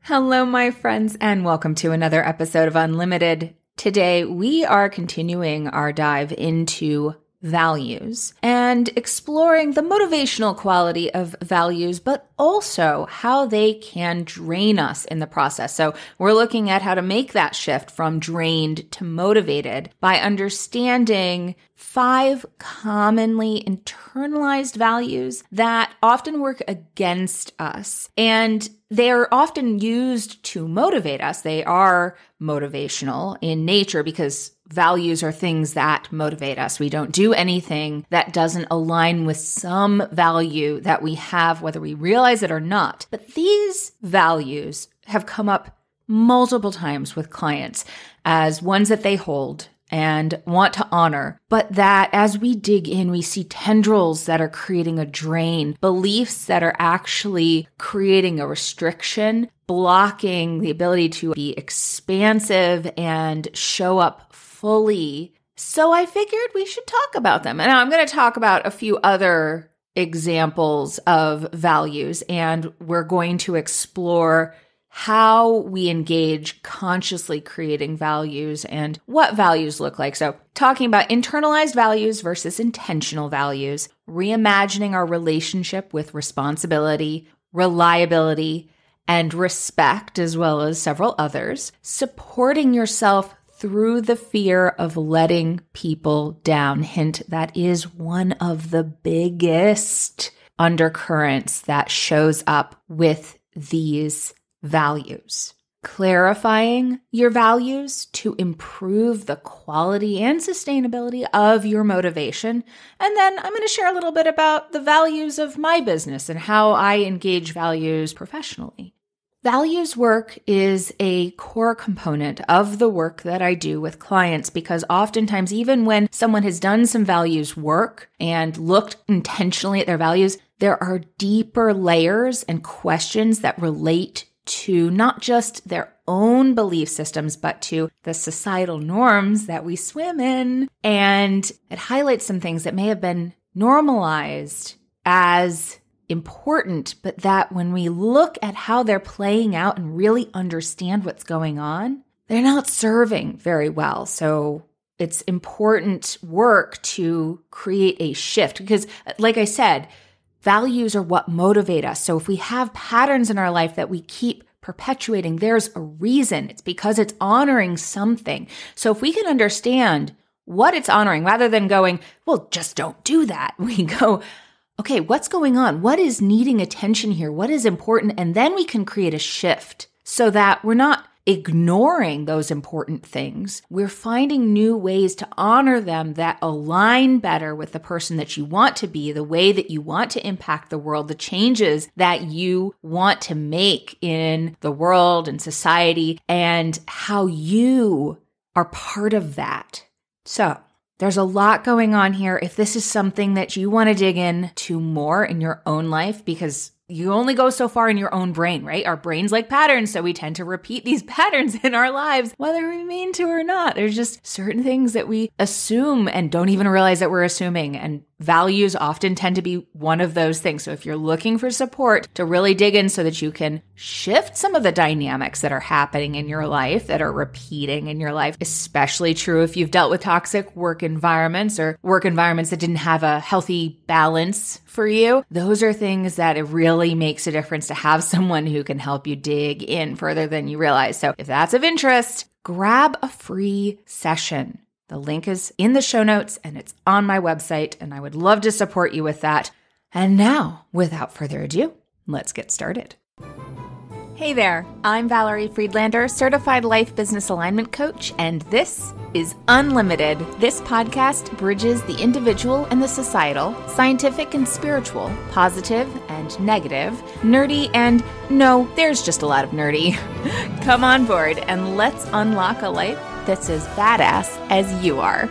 Hello, my friends, and welcome to another episode of Unlimited. Today, we are continuing our dive into values and exploring the motivational quality of values, but also how they can drain us in the process. So we're looking at how to make that shift from drained to motivated by understanding 5 commonly internalized values that often work against us. And they're often used to motivate us. They are motivational in nature because values are things that motivate us. We don't do anything that doesn't align with some value that we have, whether we realize it or not. But these values have come up multiple times with clients as ones that they hold and want to honor, but that as we dig in, we see tendrils that are creating a drain, beliefs that are actually creating a restriction, blocking the ability to be expansive and show up fully. So I figured we should talk about them. And I'm going to talk about a few other examples of values, and we're going to explore how we engage consciously creating values and what values look like. So talking about internalized values versus intentional values, reimagining our relationship with responsibility, reliability, and respect, as well as several others, supporting yourself through the fear of letting people down. Hint, that is one of the biggest undercurrents that shows up with these values. Clarifying your values to improve the quality and sustainability of your motivation. And then I'm going to share a little bit about the values of my business and how I engage values professionally. Values work is a core component of the work that I do with clients because oftentimes, even when someone has done some values work and looked intentionally at their values, there are deeper layers and questions that relate to not just their own belief systems, but to the societal norms that we swim in. And it highlights some things that may have been normalized as important, but that when we look at how they're playing out and really understand what's going on, they're not serving very well. So it's important work to create a shift because, like I said, values are what motivate us. So if we have patterns in our life that we keep perpetuating, there's a reason. It's because it's honoring something. So if we can understand what it's honoring, rather than going, well, just don't do that, we go, okay, what's going on? What is needing attention here? What is important? And then we can create a shift so that we're not ignoring those important things. We're finding new ways to honor them that align better with the person that you want to be, the way that you want to impact the world, the changes that you want to make in the world and society, and how you are part of that. So there's a lot going on here. If this is something that you want to dig into more in your own life, because you only go so far in your own brain, right? Our brain's like patterns, so we tend to repeat these patterns in our lives, whether we mean to or not. There's just certain things that we assume and don't even realize that we're assuming, and values often tend to be one of those things. So if you're looking for support to really dig in so that you can shift some of the dynamics that are happening in your life, that are repeating in your life, especially true if you've dealt with toxic work environments or work environments that didn't have a healthy balance for you, those are things that it really makes a difference to have someone who can help you dig in further than you realize. So if that's of interest, grab a free session. The link is in the show notes and it's on my website, and I would love to support you with that. And now, without further ado, let's get started. Hey there, I'm Valerie Friedlander, Certified Life Business Alignment Coach, and this is Unlimited. This podcast bridges the individual and the societal, scientific and spiritual, positive and negative, nerdy and no, there's just a lot of nerdy. Come on board and let's unlock a life that's as badass as you are.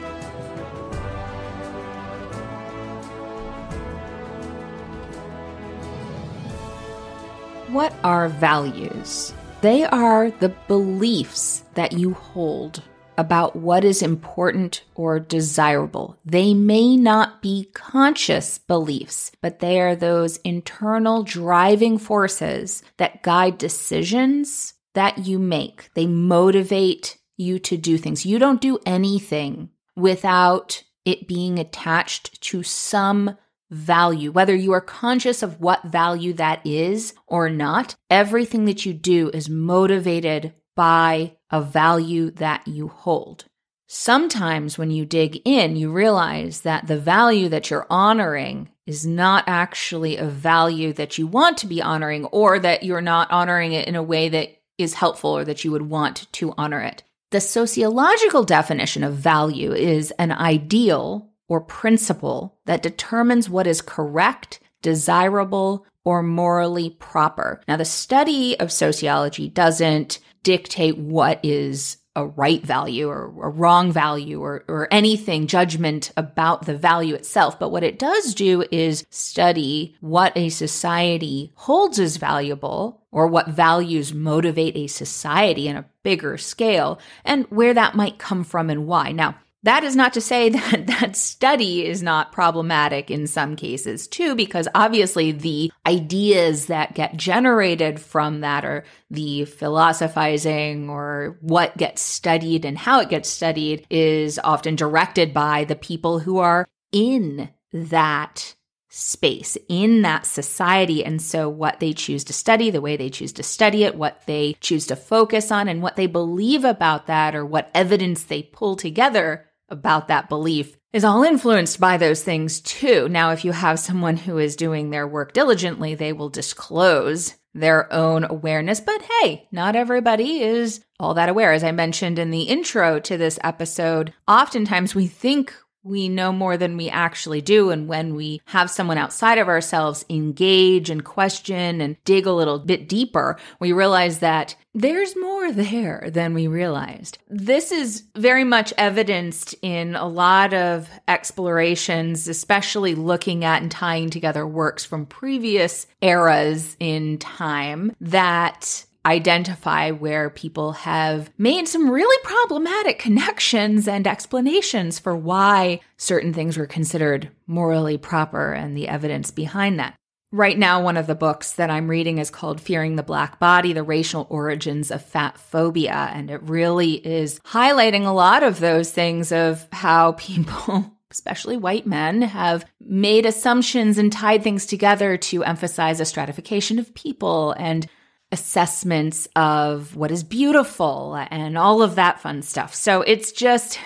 What are values? They are the beliefs that you hold about what is important or desirable. They may not be conscious beliefs, but they are those internal driving forces that guide decisions that you make. They motivate you to do things. You don't do anything without it being attached to some value, whether you are conscious of what value that is or not. Everything that you do is motivated by a value that you hold. Sometimes when you dig in, you realize that the value that you're honoring is not actually a value that you want to be honoring, or that you're not honoring it in a way that is helpful or that you would want to honor it. The sociological definition of value is an ideal or principle that determines what is correct, desirable, or morally proper. Now, the study of sociology doesn't dictate what is a right value or a wrong value or anything, judgment about the value itself. But what it does do is study what a society holds as valuable, or what values motivate a society in a bigger scale, and where that might come from and why. Now, that is not to say that that study is not problematic in some cases too, because obviously the ideas that get generated from that, or the philosophizing or what gets studied and how it gets studied, is often directed by the people who are in that space, in that society. And so what they choose to study, the way they choose to study it, what they choose to focus on, and what they believe about that, or what evidence they pull together about that belief, is all influenced by those things too. Now, if you have someone who is doing their work diligently, they will disclose their own awareness. But hey, not everybody is all that aware. As I mentioned in the intro to this episode, oftentimes we think we know more than we actually do. And when we have someone outside of ourselves engage and question and dig a little bit deeper, we realize that there's more there than we realized. This is very much evidenced in a lot of explorations, especially looking at and tying together works from previous eras in time that identify where people have made some really problematic connections and explanations for why certain things were considered morally proper and the evidence behind that. Right now, one of the books that I'm reading is called Fearing the Black Body, The Racial Origins of Fat Phobia, and it really is highlighting a lot of those things of how people, especially white men, have made assumptions and tied things together to emphasize a stratification of people and assessments of what is beautiful and all of that fun stuff. So it's just,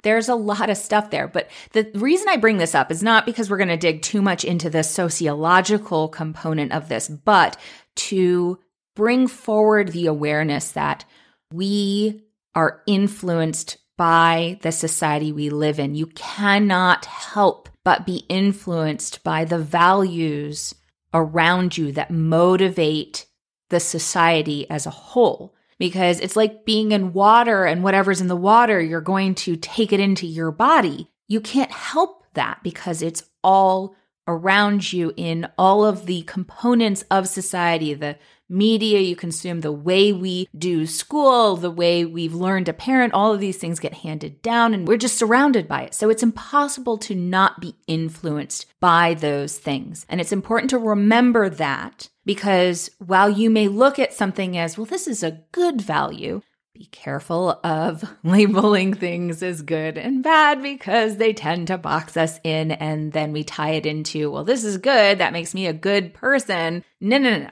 there's a lot of stuff there. But the reason I bring this up is not because we're going to dig too much into the sociological component of this, but to bring forward the awareness that we are influenced by the society we live in. You cannot help but be influenced by the values around you that motivate the society as a whole. Because it's like being in water, and whatever's in the water, you're going to take it into your body. You can't help that because it's all around you in all of the components of society, the media you consume, the way we do school, the way we've learned to parent, all of these things get handed down and we're just surrounded by it. So it's impossible to not be influenced by those things. And it's important to remember that, because while you may look at something as, well, this is a good value, be careful of labeling things as good and bad, because they tend to box us in, and then we tie it into, well, this is good, that makes me a good person. No. No.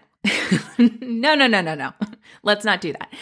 Let's not do that.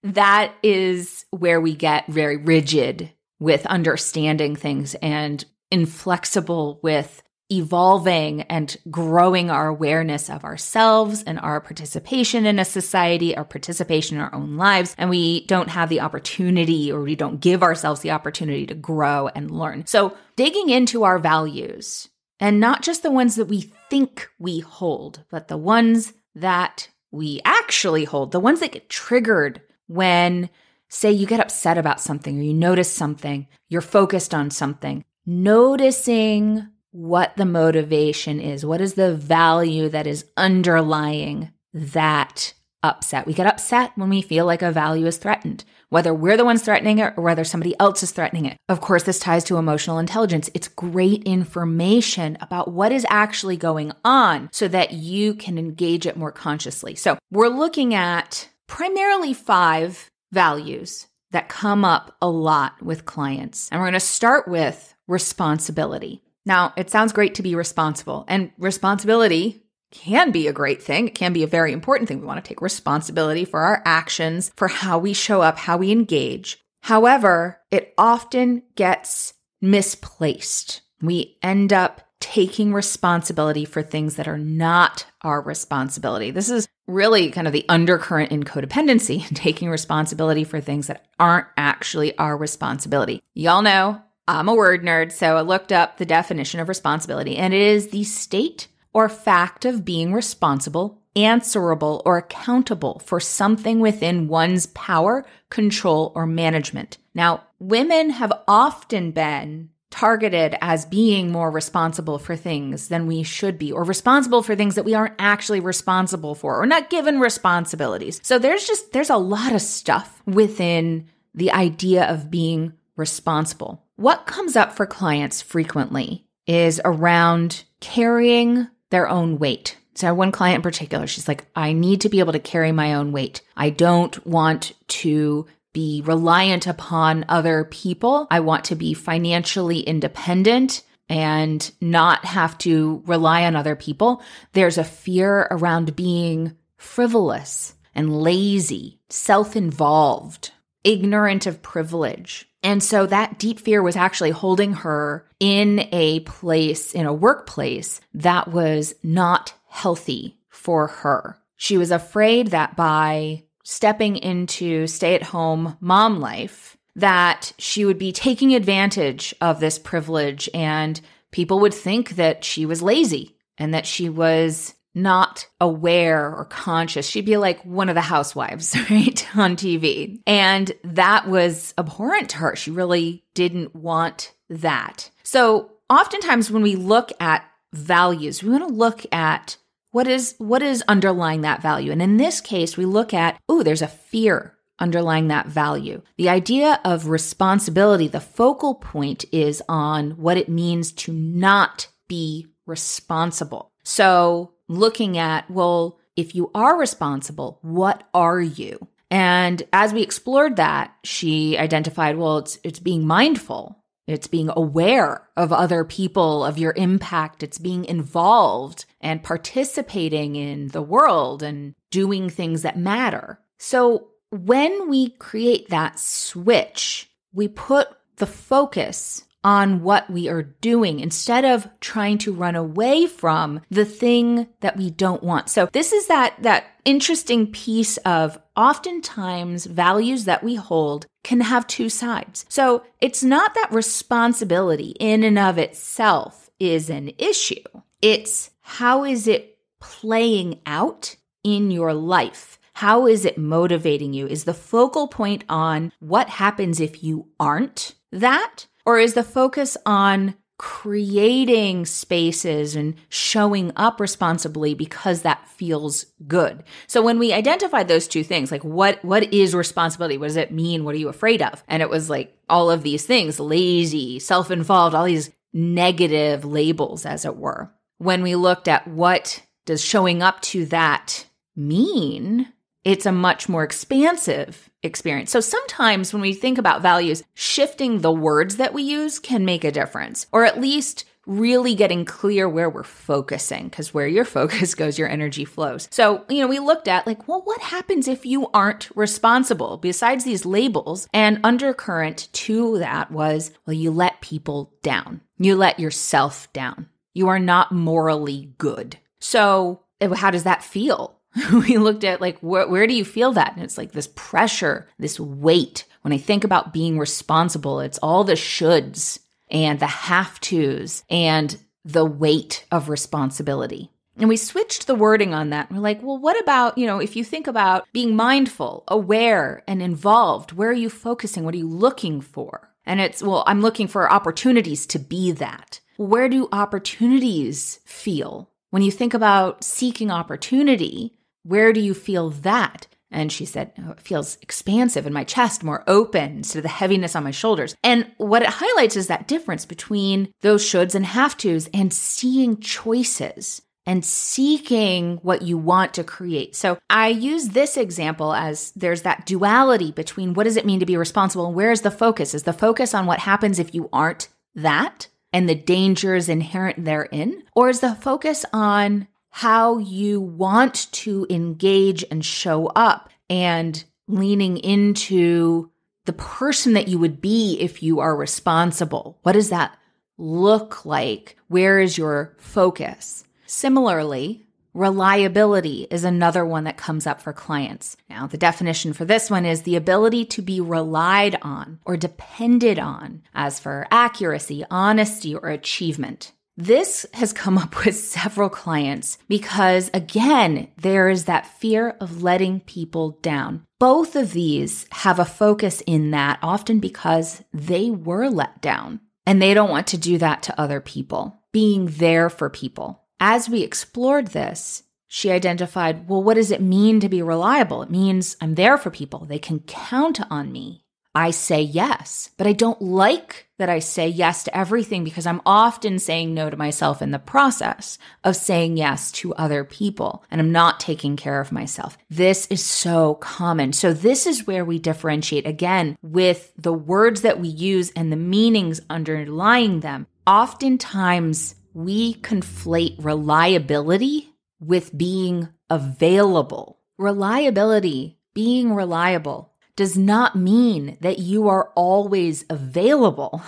That is where we get very rigid with understanding things and inflexible with evolving and growing our awareness of ourselves and our participation in a society, our participation in our own lives. And we don't have the opportunity, or we don't give ourselves the opportunity to grow and learn. So digging into our values, and not just the ones that we think we hold, but the ones that we actually hold, the ones that get triggered when, say, you get upset about something, or you notice something, you're focused on something, noticing what the motivation is. What is the value that is underlying that upset. We get upset when we feel like a value is threatened, whether we're the ones threatening it or whether somebody else is threatening it. Of course, this ties to emotional intelligence. It's great information about what is actually going on so that you can engage it more consciously. So we're looking at primarily 5 values that come up a lot with clients. And we're going to start with responsibility. Now, it sounds great to be responsible, and responsibility can be a great thing. It can be a very important thing. We want to take responsibility for our actions, for how we show up, how we engage. However, it often gets misplaced. We end up taking responsibility for things that are not our responsibility. This is really kind of the undercurrent in codependency, taking responsibility for things that aren't actually our responsibility. Y'all know I'm a word nerd, so I looked up the definition of responsibility, and it is the state or fact of being responsible, answerable, or accountable for something within one's power, control, or management. Now, women have often been targeted as being more responsible for things than we should be, or responsible for things that we aren't actually responsible for, or not given responsibilities. So there's a lot of stuff within the idea of being responsible. What comes up for clients frequently is around carrying their own weight. So one client in particular, she's like, I need to be able to carry my own weight. I don't want to be reliant upon other people. I want to be financially independent and not have to rely on other people. There's a fear around being frivolous and lazy, self-involved, ignorant of privilege. And so that deep fear was actually holding her in a place, in a workplace that was not healthy for her. She was afraid that by stepping into stay-at-home mom life, that she would be taking advantage of this privilege and people would think that she was lazy and that she was not aware or conscious. She'd be like one of the housewives, right, on TV. And that was abhorrent to her. She really didn't want that. So oftentimes when we look at values, we want to look at what is underlying that value. And in this case, we look at, there's a fear underlying that value. The idea of responsibility, the focal point is on what it means to not be responsible. So looking at, well, if you are responsible, what are you? And as we explored that, she identified, well, it's being mindful. It's being aware of other people, of your impact. It's being involved and participating in the world and doing things that matter. So when we create that switch, we put the focus on what we are doing instead of trying to run away from the thing that we don't want. So this is that interesting piece of oftentimes values that we hold can have two sides. So it's not that responsibility in and of itself is an issue. It's how is it playing out in your life? How is it motivating you? Is the focal point on what happens if you aren't that? Or is the focus on creating spaces and showing up responsibly because that feels good? So when we identified those two things, like what is responsibility? What does it mean? What are you afraid of? And it was like all of these things, lazy, self-involved, all these negative labels, as it were. When we looked at what does showing up to that mean, it's a much more expansive experience. So sometimes when we think about values, shifting the words that we use can make a difference, or at least really getting clear where we're focusing, because where your focus goes, your energy flows. So, we looked at like, well, what happens if you aren't responsible besides these labels? And undercurrent to that was, well, you let people down. You let yourself down. You are not morally good. So how does that feel? We looked at like, where do you feel that? And it's like this pressure, this weight. When I think about being responsible, it's all the shoulds and the have tos and the weight of responsibility. And we switched the wording on that. We're like, well, what about, if you think about being mindful, aware, and involved, where are you focusing? What are you looking for? And it's, well, I'm looking for opportunities to be that. Where do opportunities feel? When you think about seeking opportunity, Where do you feel that? And she said, oh, it feels expansive in my chest, more open instead of the heaviness on my shoulders. And what it highlights is that difference between those shoulds and have tos and seeing choices and seeking what you want to create. So I use this example as there's that duality between what does it mean to be responsible and where is the focus? Is the focus on what happens if you aren't that and the dangers inherent therein? Or is the focus on how you want to engage and show up and leaning into the person that you would be if you are responsible? What does that look like? Where is your focus? Similarly, reliability is another one that comes up for clients. Now, the definition for this one is the ability to be relied on or depended on as for accuracy, honesty, or achievement. This has come up with several clients because, again, there is that fear of letting people down. Both of these have a focus in that, often because they were let down and they don't want to do that to other people, being there for people. As we explored this, she identified, well, what does it mean to be reliable? It means I'm there for people. They can count on me. I say yes, but I don't like that I say yes to everything because I'm often saying no to myself in the process of saying yes to other people, and I'm not taking care of myself. This is so common. So this is where we differentiate again with the words that we use and the meanings underlying them. Oftentimes, we conflate reliability with being available. Reliability, being reliable, does not mean that you are always available.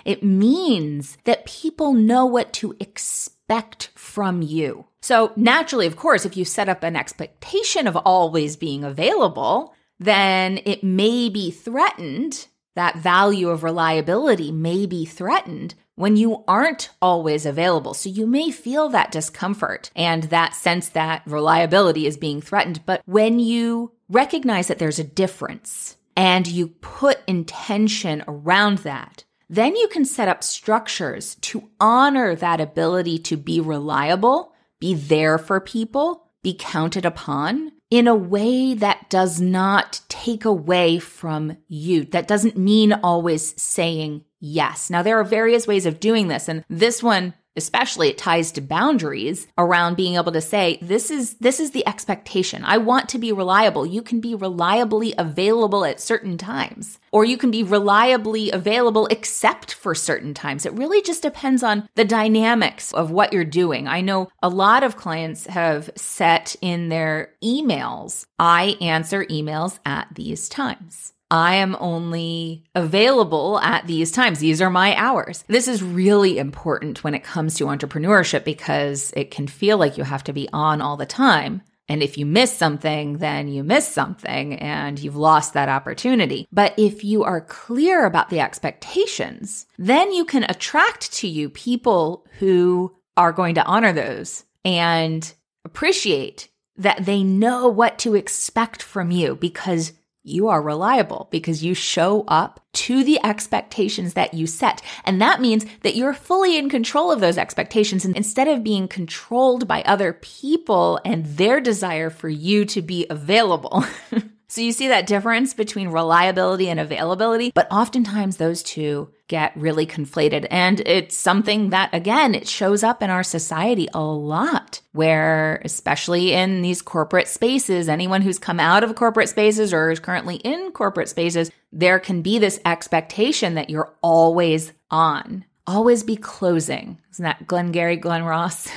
It means that people know what to expect from you. So naturally, of course, if you set up an expectation of always being available, then it may be threatened. That value of reliability may be threatened when you aren't always available. So you may feel that discomfort and that sense that reliability is being threatened. But when you recognize that there's a difference and you put intention around that, then you can set up structures to honor that ability to be reliable, be there for people, be counted upon in a way that does not take away from you. That doesn't mean always saying yes. Now, there are various ways of doing this, and this one especially, it ties to boundaries around being able to say, this is the expectation. I want to be reliable. You can be reliably available at certain times, or you can be reliably available except for certain times. It really just depends on the dynamics of what you're doing. I know a lot of clients have set in their emails, I answer emails at these times. I am only available at these times. These are my hours. This is really important when it comes to entrepreneurship because it can feel like you have to be on all the time. And if you miss something, then you miss something and you've lost that opportunity. But if you are clear about the expectations, then you can attract to you people who are going to honor those and appreciate that they know what to expect from you because you are reliable, because you show up to the expectations that you set. And that means that you're fully in control of those expectations. And instead of being controlled by other people and their desire for you to be available. So you see that difference between reliability and availability, but oftentimes those two get really conflated. And it's something that, again, it shows up in our society a lot, where especially in these corporate spaces, anyone who's come out of corporate spaces or is currently in corporate spaces, there can be this expectation that you're always on. Always be closing. Isn't that Glengarry Glen Ross?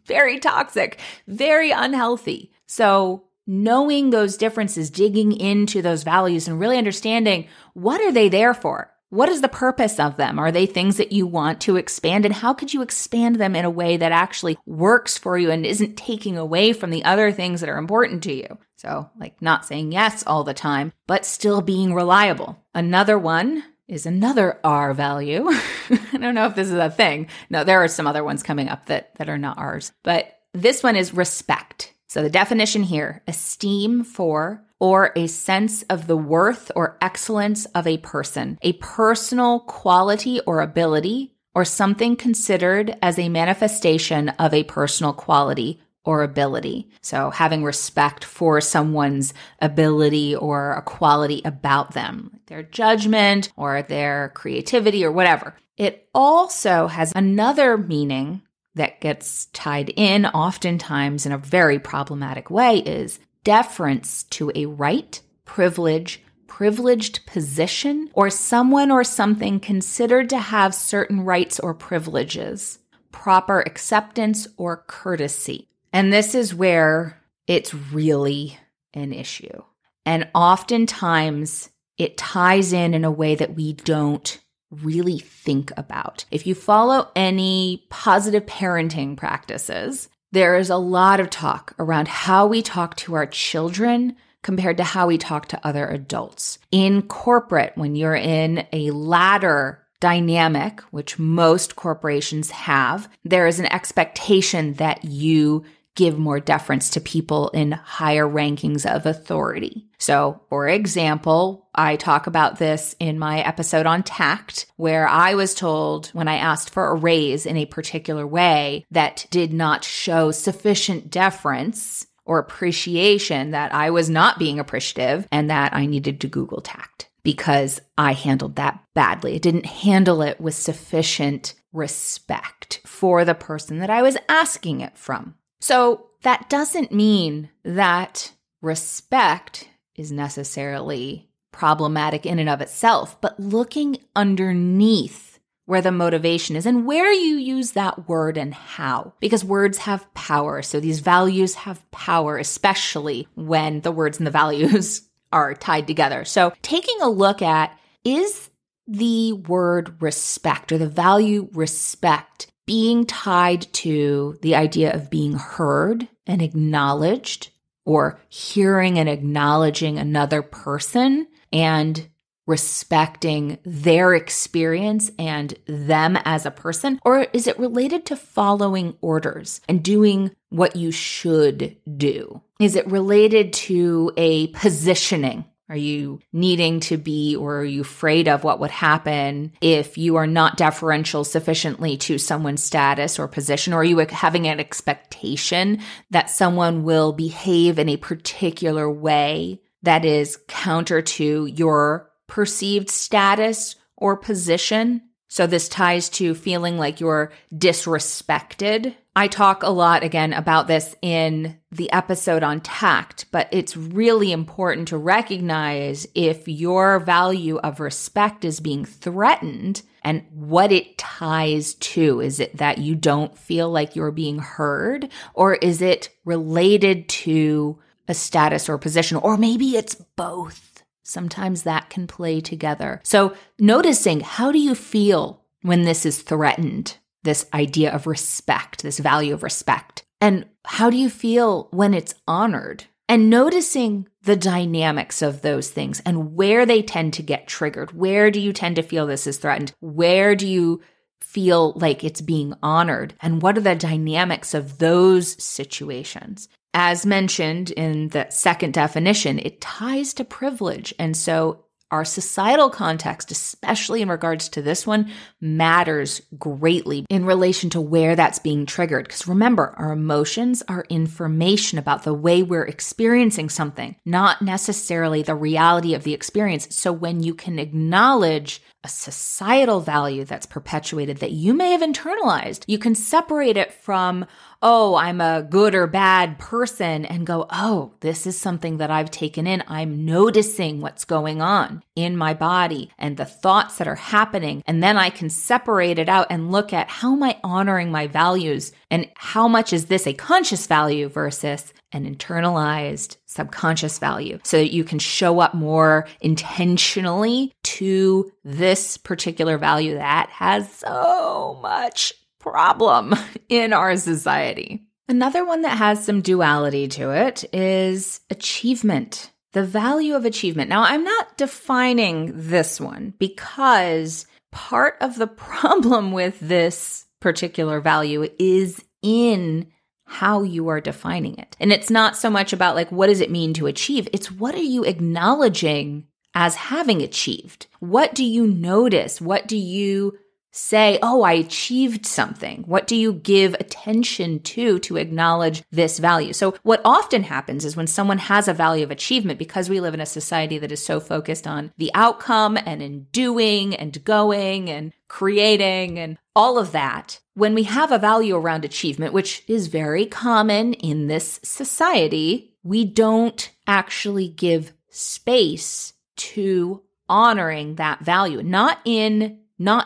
Very toxic, very unhealthy. So knowing those differences, digging into those values and really understanding what are they there for? What is the purpose of them? Are they things that you want to expand? And how could you expand them in a way that actually works for you and isn't taking away from the other things that are important to you? So like not saying yes all the time, but still being reliable. Another one is another R value. I don't know if this is a thing. No, there are some other ones coming up that are not R's, but this one is respect. So the definition here, esteem for or a sense of the worth or excellence of a person, a personal quality or ability, or something considered as a manifestation of a personal quality or ability. So having respect for someone's ability or a quality about them, their judgment or their creativity or whatever. It also has another meaning that gets tied in oftentimes in a very problematic way is deference to a right, privilege, privileged position, or someone or something considered to have certain rights or privileges, proper acceptance or courtesy. And this is where it's really an issue. And oftentimes it ties in a way that we don't really think about. If you follow any positive parenting practices, there is a lot of talk around how we talk to our children compared to how we talk to other adults. In corporate, when you're in a ladder dynamic, which most corporations have, there is an expectation that you give more deference to people in higher rankings of authority. So, for example, I talk about this in my episode on tact, where I was told when I asked for a raise in a particular way that did not show sufficient deference or appreciation, that I was not being appreciative and that I needed to Google tact because I handled that badly. I didn't handle it with sufficient respect for the person that I was asking it from. So that doesn't mean that respect is necessarily problematic in and of itself, but looking underneath where the motivation is and where you use that word and how, because words have power. So these values have power, especially when the words and the values are tied together. So taking a look at, is the word respect or the value respect being tied to the idea of being heard and acknowledged, or hearing and acknowledging another person and respecting their experience and them as a person? Or is it related to following orders and doing what you should do? Is it related to a positioning? Are you needing to be, or are you afraid of what would happen if you are not deferential sufficiently to someone's status or position? Or are you having an expectation that someone will behave in a particular way that is counter to your perceived status or position? So this ties to feeling like you're disrespected. I talk a lot, again, about this in the episode on tact, but it's really important to recognize if your value of respect is being threatened and what it ties to. Is it that you don't feel like you're being heard, or is it related to a status or position, or maybe it's both? Sometimes that can play together. So noticing, how do you feel when this is threatened, this idea of respect, this value of respect? And how do you feel when it's honored? And noticing the dynamics of those things and where they tend to get triggered. Where do you tend to feel this is threatened? Where do you feel like it's being honored? And what are the dynamics of those situations? As mentioned in the second definition, it ties to privilege. And so our societal context, especially in regards to this one, matters greatly in relation to where that's being triggered. Because remember, our emotions are information about the way we're experiencing something, not necessarily the reality of the experience. So when you can acknowledge a societal value that's perpetuated that you may have internalized, you can separate it from, oh, I'm a good or bad person, and go, oh, this is something that I've taken in. I'm noticing what's going on in my body and the thoughts that are happening. And then I can separate it out and look at, how am I honoring my values, and how much is this a conscious value versus an internalized subconscious value, so that you can show up more intentionally to this particular value that has so much problem in our society. Another one that has some duality to it is achievement, the value of achievement. Now, I'm not defining this one because part of the problem with this particular value is in how you are defining it. And it's not so much about like, what does it mean to achieve? It's what are you acknowledging as having achieved? What do you notice? What do you say, oh, I achieved something? What do you give attention to acknowledge this value? So what often happens is when someone has a value of achievement, because we live in a society that is so focused on the outcome and in doing and going and creating and all of that, when we have a value around achievement, which is very common in this society, we don't actually give space to honoring that value, not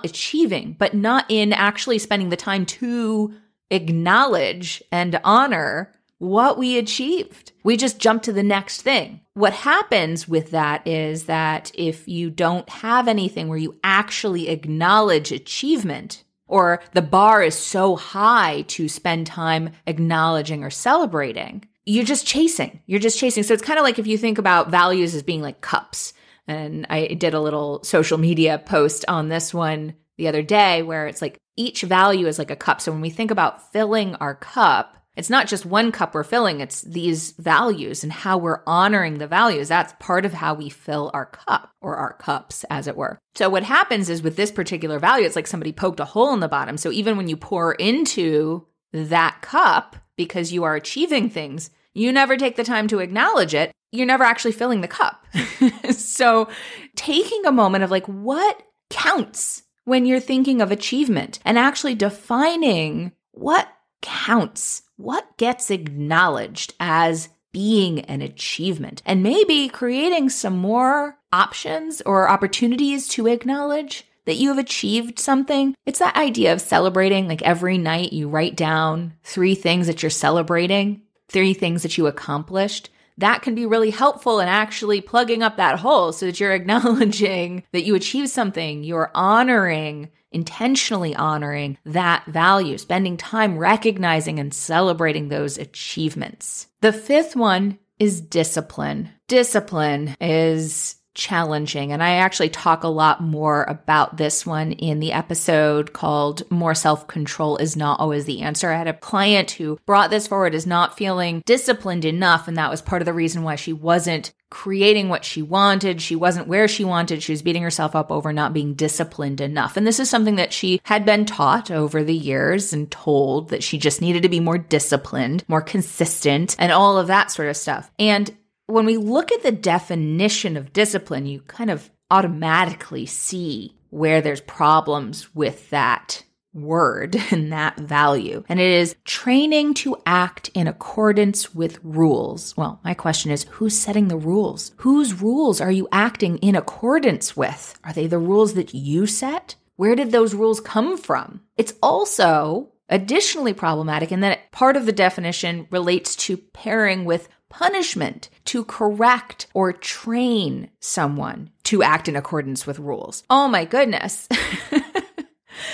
achieving, but not in actually spending the time to acknowledge and honor what we achieved. We just jump to the next thing. What happens with that is that if you don't have anything where you actually acknowledge achievement, or the bar is so high to spend time acknowledging or celebrating, you're just chasing. So it's kind of like if you think about values as being like cups. And I did a little social media post on this one the other day where it's like each value is like a cup. So when we think about filling our cup, it's not just one cup we're filling, it's these values and how we're honoring the values. That's part of how we fill our cup, or our cups, as it were. So what happens is with this particular value, it's like somebody poked a hole in the bottom. So even when you pour into that cup, because you are achieving things, you never take the time to acknowledge it. You're never actually filling the cup. So taking a moment of like, what counts when you're thinking of achievement, and actually defining what counts, what gets acknowledged as being an achievement, and maybe creating some more options or opportunities to acknowledge that you have achieved something. It's that idea of celebrating, like every night you write down 3 things that you're celebrating, 3 things that you accomplished. That can be really helpful in actually plugging up that hole so that you're acknowledging that you achieved something. You're intentionally honoring that value, spending time recognizing and celebrating those achievements. The 5th one is discipline. Discipline is challenging, and I actually talk a lot more about this one in the episode called More Self-Control is Not Always the Answer. I had a client who brought this forward as not feeling disciplined enough, and that was part of the reason why she wasn't creating what she wanted. She wasn't where she wanted. She was beating herself up over not being disciplined enough. And this is something that she had been taught over the years and told that she just needed to be more disciplined, more consistent, and all of that sort of stuff. And when we look at the definition of discipline, you kind of automatically see where there's problems with that word and that value. And it is training to act in accordance with rules. Well, my question is, who's setting the rules? Whose rules are you acting in accordance with? Are they the rules that you set? Where did those rules come from? It's also additionally problematic in that part of the definition relates to pairing with punishment to correct or train someone to act in accordance with rules. Oh my goodness.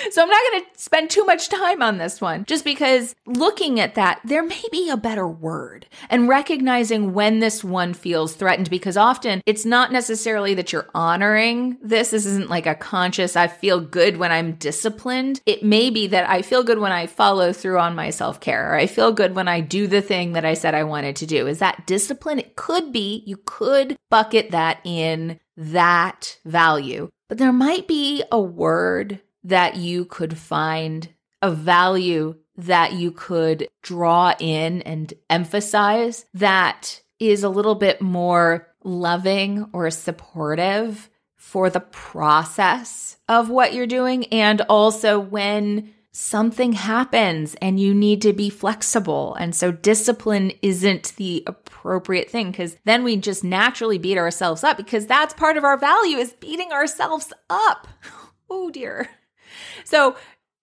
So I'm not going to spend too much time on this one, just because looking at that, there may be a better word, and recognizing when this one feels threatened, because often it's not necessarily that you're honoring this. This isn't like a conscious, I feel good when I'm disciplined. It may be that I feel good when I follow through on my self-care, or I feel good when I do the thing that I said I wanted to do. Is that discipline? It could be. You could bucket that in that value, but there might be a word that you could find, a value that you could draw in and emphasize that is a little bit more loving or supportive for the process of what you're doing. And also when something happens and you need to be flexible. And so discipline isn't the appropriate thing, because then we just naturally beat ourselves up, because that's part of our value, is beating ourselves up. Oh dear. So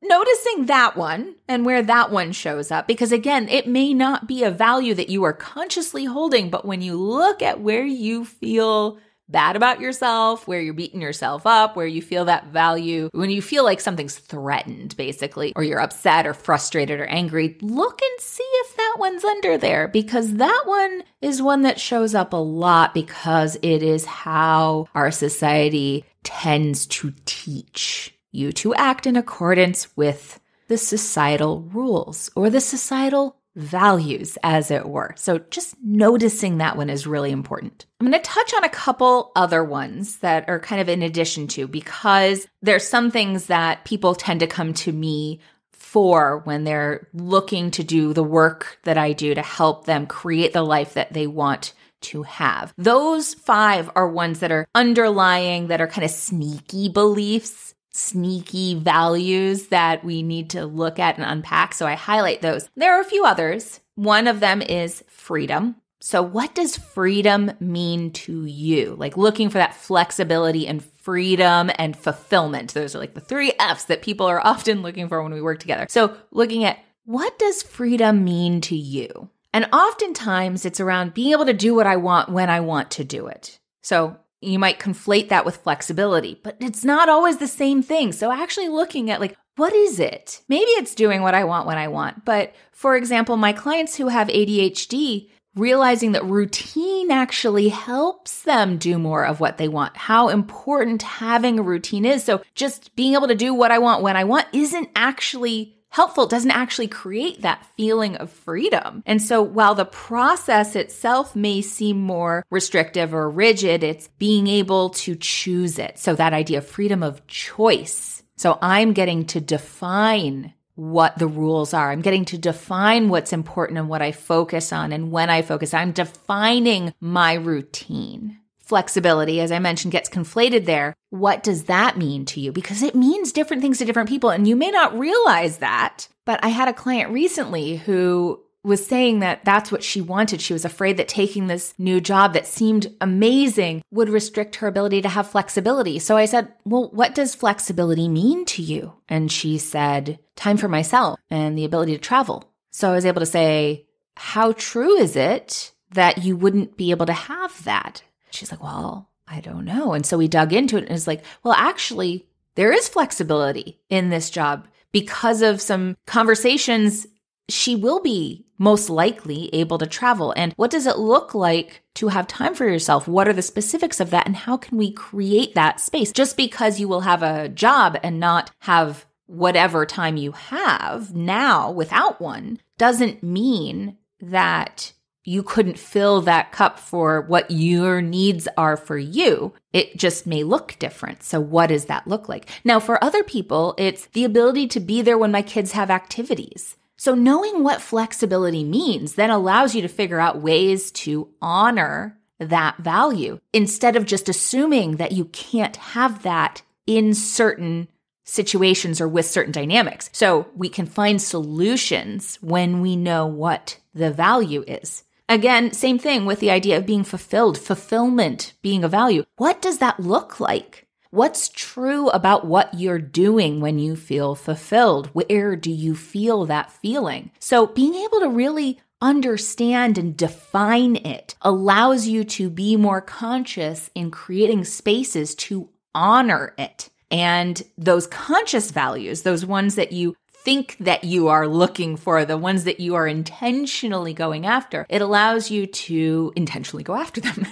noticing that one and where that one shows up, because again, it may not be a value that you are consciously holding, but when you look at where you feel bad about yourself, where you're beating yourself up, where you feel that value, when you feel like something's threatened, basically, or you're upset or frustrated or angry, look and see if that one's under there, because that one is one that shows up a lot, because it is how our society tends to teach you to act in accordance with the societal rules or the societal values, as it were. So just noticing that one is really important. I'm going to touch on a couple other ones that are kind of in addition to, because there's some things that people tend to come to me for when they're looking to do the work that I do to help them create the life that they want to have. Those 5 are ones that are underlying, that are kind of sneaky beliefs, sneaky values that we need to look at and unpack. So I highlight those. There are a few others. One of them is freedom. So what does freedom mean to you? Like looking for that flexibility and freedom and fulfillment. Those are like the 3 F's that people are often looking for when we work together. So looking at what does freedom mean to you? And oftentimes it's around being able to do what I want when I want to do it. So you might conflate that with flexibility, but it's not always the same thing. So actually looking at like, what is it? Maybe it's doing what I want when I want. But for example, my clients who have ADHD, realizing that routine actually helps them do more of what they want, how important having a routine is. So just being able to do what I want when I want isn't actually helpful. It doesn't actually create that feeling of freedom. And so while the process itself may seem more restrictive or rigid, it's being able to choose it. So that idea of freedom of choice. So I'm getting to define what the rules are. I'm getting to define what's important and what I focus on. And when I focus, I'm defining my routine. Flexibility, as I mentioned, gets conflated there. What does that mean to you? Because it means different things to different people, and you may not realize that. But I had a client recently who was saying that that's what she wanted. She was afraid that taking this new job that seemed amazing would restrict her ability to have flexibility. So I said, well, what does flexibility mean to you? And she said, time for myself and the ability to travel. So I was able to say, how true is it that you wouldn't be able to have that? She's like, well, I don't know. And so we dug into it and it's like, well, actually, there is flexibility in this job because of some conversations. She will be most likely able to travel. And what does it look like to have time for yourself? What are the specifics of that? And how can we create that space? Just because you will have a job and not have whatever time you have now without one doesn't mean that you couldn't fill that cup for what your needs are for you. It just may look different. So what does that look like? Now, for other people, it's the ability to be there when my kids have activities. So knowing what flexibility means then allows you to figure out ways to honor that value instead of just assuming that you can't have that in certain situations or with certain dynamics. So we can find solutions when we know what the value is. Again, same thing with the idea of being fulfilled, fulfillment being a value. What does that look like? What's true about what you're doing when you feel fulfilled? Where do you feel that feeling? So being able to really understand and define it allows you to be more conscious in creating spaces to honor it. And those conscious values, those ones that you think that you are looking for, the ones that you are intentionally going after, it allows you to intentionally go after them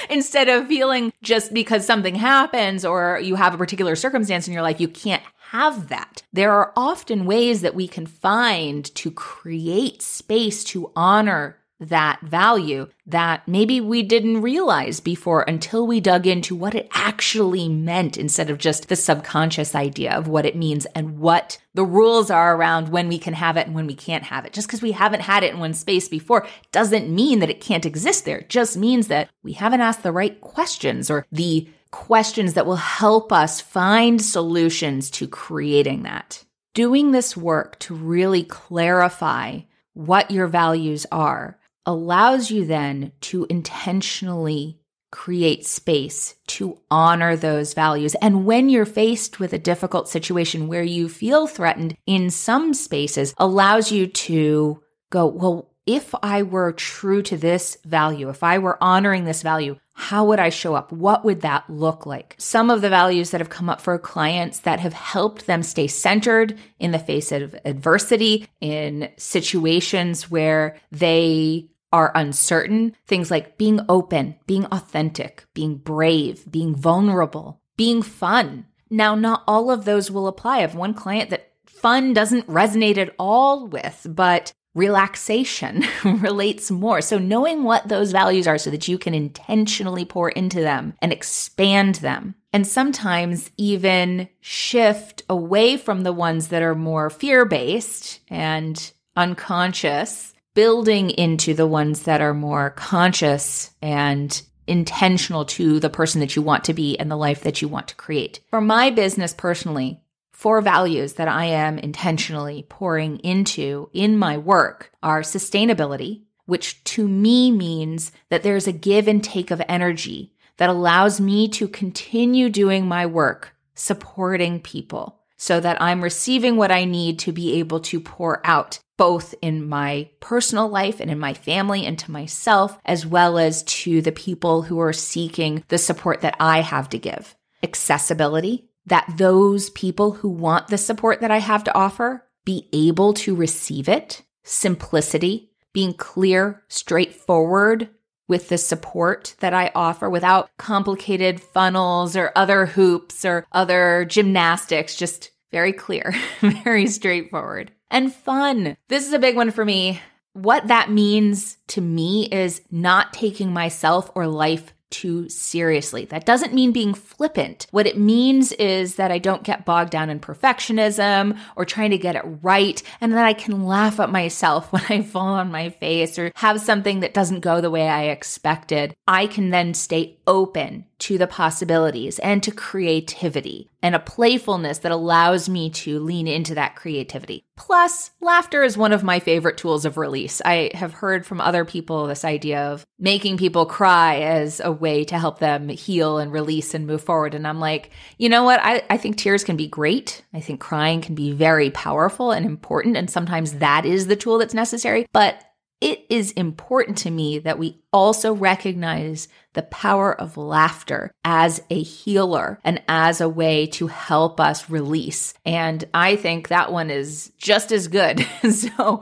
instead of feeling just because something happens or you have a particular circumstance in your life, you can't have that. There are often ways that we can find to create space to honor that value that maybe we didn't realize before until we dug into what it actually meant instead of just the subconscious idea of what it means and what the rules are around when we can have it and when we can't have it. Just because we haven't had it in one space before doesn't mean that it can't exist there. It just means that we haven't asked the right questions or the questions that will help us find solutions to creating that. Doing this work to really clarify what your values are allows you then to intentionally create space to honor those values. And when you're faced with a difficult situation where you feel threatened in some spaces, allows you to go, well, if I were true to this value, if I were honoring this value, how would I show up? What would that look like? Some of the values that have come up for clients that have helped them stay centered in the face of adversity, in situations where they are uncertain, things like being open, being authentic, being brave, being vulnerable, being fun. Now, not all of those will apply. I have one client that fun doesn't resonate at all with, but relaxation relates more. So knowing what those values are so that you can intentionally pour into them and expand them. And sometimes even shift away from the ones that are more fear-based and unconscious, building into the ones that are more conscious and intentional to the person that you want to be and the life that you want to create. For my business personally, 4 values that I am intentionally pouring into in my work are sustainability, which to me means that there's a give and take of energy that allows me to continue doing my work, supporting people, so that I'm receiving what I need to be able to pour out, both in my personal life and in my family and to myself, as well as to the people who are seeking the support that I have to give. Accessibility, that those people who want the support that I have to offer be able to receive it. Simplicity, being clear, straightforward with the support that I offer without complicated funnels or other hoops or other gymnastics, just very clear, very straightforward. And fun. This is a big one for me. What that means to me is not taking myself or life too seriously. That doesn't mean being flippant. What it means is that I don't get bogged down in perfectionism or trying to get it right, and that I can laugh at myself when I fall on my face or have something that doesn't go the way I expected. I can then stay open to the possibilities and to creativity and a playfulness that allows me to lean into that creativity. Plus, laughter is one of my favorite tools of release. I have heard from other people this idea of making people cry as a way to help them heal and release and move forward. And I'm like, you know what? I think tears can be great. I think crying can be very powerful and important. And sometimes that is the tool that's necessary. But it is important to me that we also recognize the power of laughter as a healer and as a way to help us release. And I think that one is just as good. So,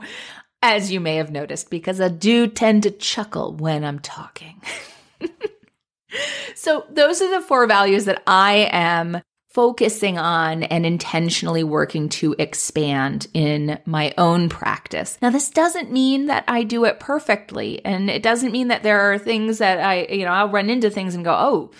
as you may have noticed, because I do tend to chuckle when I'm talking. So those are the 4 values that I am focusing on and intentionally working to expand in my own practice. Now, this doesn't mean that I do it perfectly. And it doesn't mean that there are things that I'll run into things and go, oh,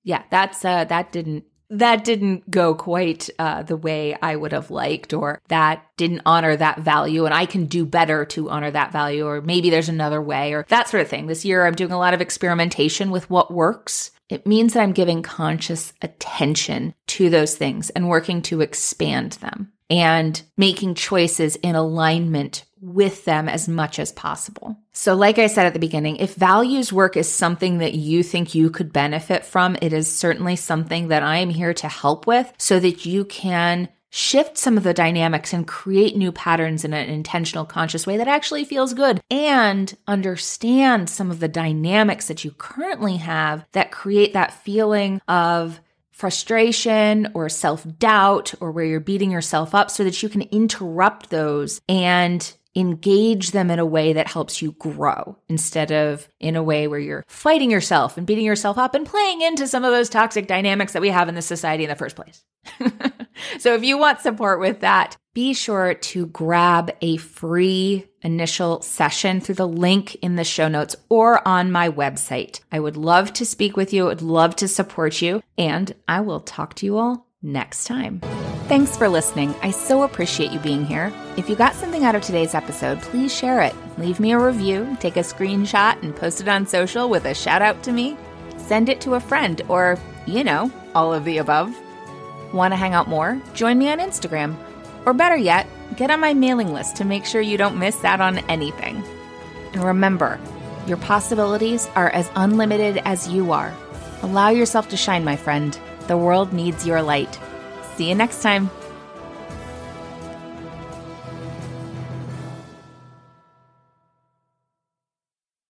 yeah, that didn't go quite the way I would have liked, or that didn't honor that value, and I can do better to honor that value, or maybe there's another way, or that sort of thing. This year, I'm doing a lot of experimentation with what works. It means that I'm giving conscious attention to those things and working to expand them and making choices in alignment with them as much as possible. So like I said at the beginning, if values work is something that you think you could benefit from, it is certainly something that I am here to help with so that you can shift some of the dynamics and create new patterns in an intentional, conscious way that actually feels good, and understand some of the dynamics that you currently have that create that feeling of frustration or self-doubt, or where you're beating yourself up, so that you can interrupt those and engage them in a way that helps you grow, instead of in a way where you're fighting yourself and beating yourself up and playing into some of those toxic dynamics that we have in this society in the first place. So if you want support with that, be sure to grab a free initial session through the link in the show notes or on my website. I would love to speak with you. I would love to support you, and I will talk to you all next time. Thanks for listening. I so appreciate you being here. If you got something out of today's episode, please share it. Leave me a review, take a screenshot, and post it on social with a shout out to me. Send it to a friend, or, all of the above. Want to hang out more? Join me on Instagram. Or better yet, get on my mailing list to make sure you don't miss out on anything. And remember, your possibilities are as unlimited as you are. Allow yourself to shine, my friend. The world needs your light. See you next time.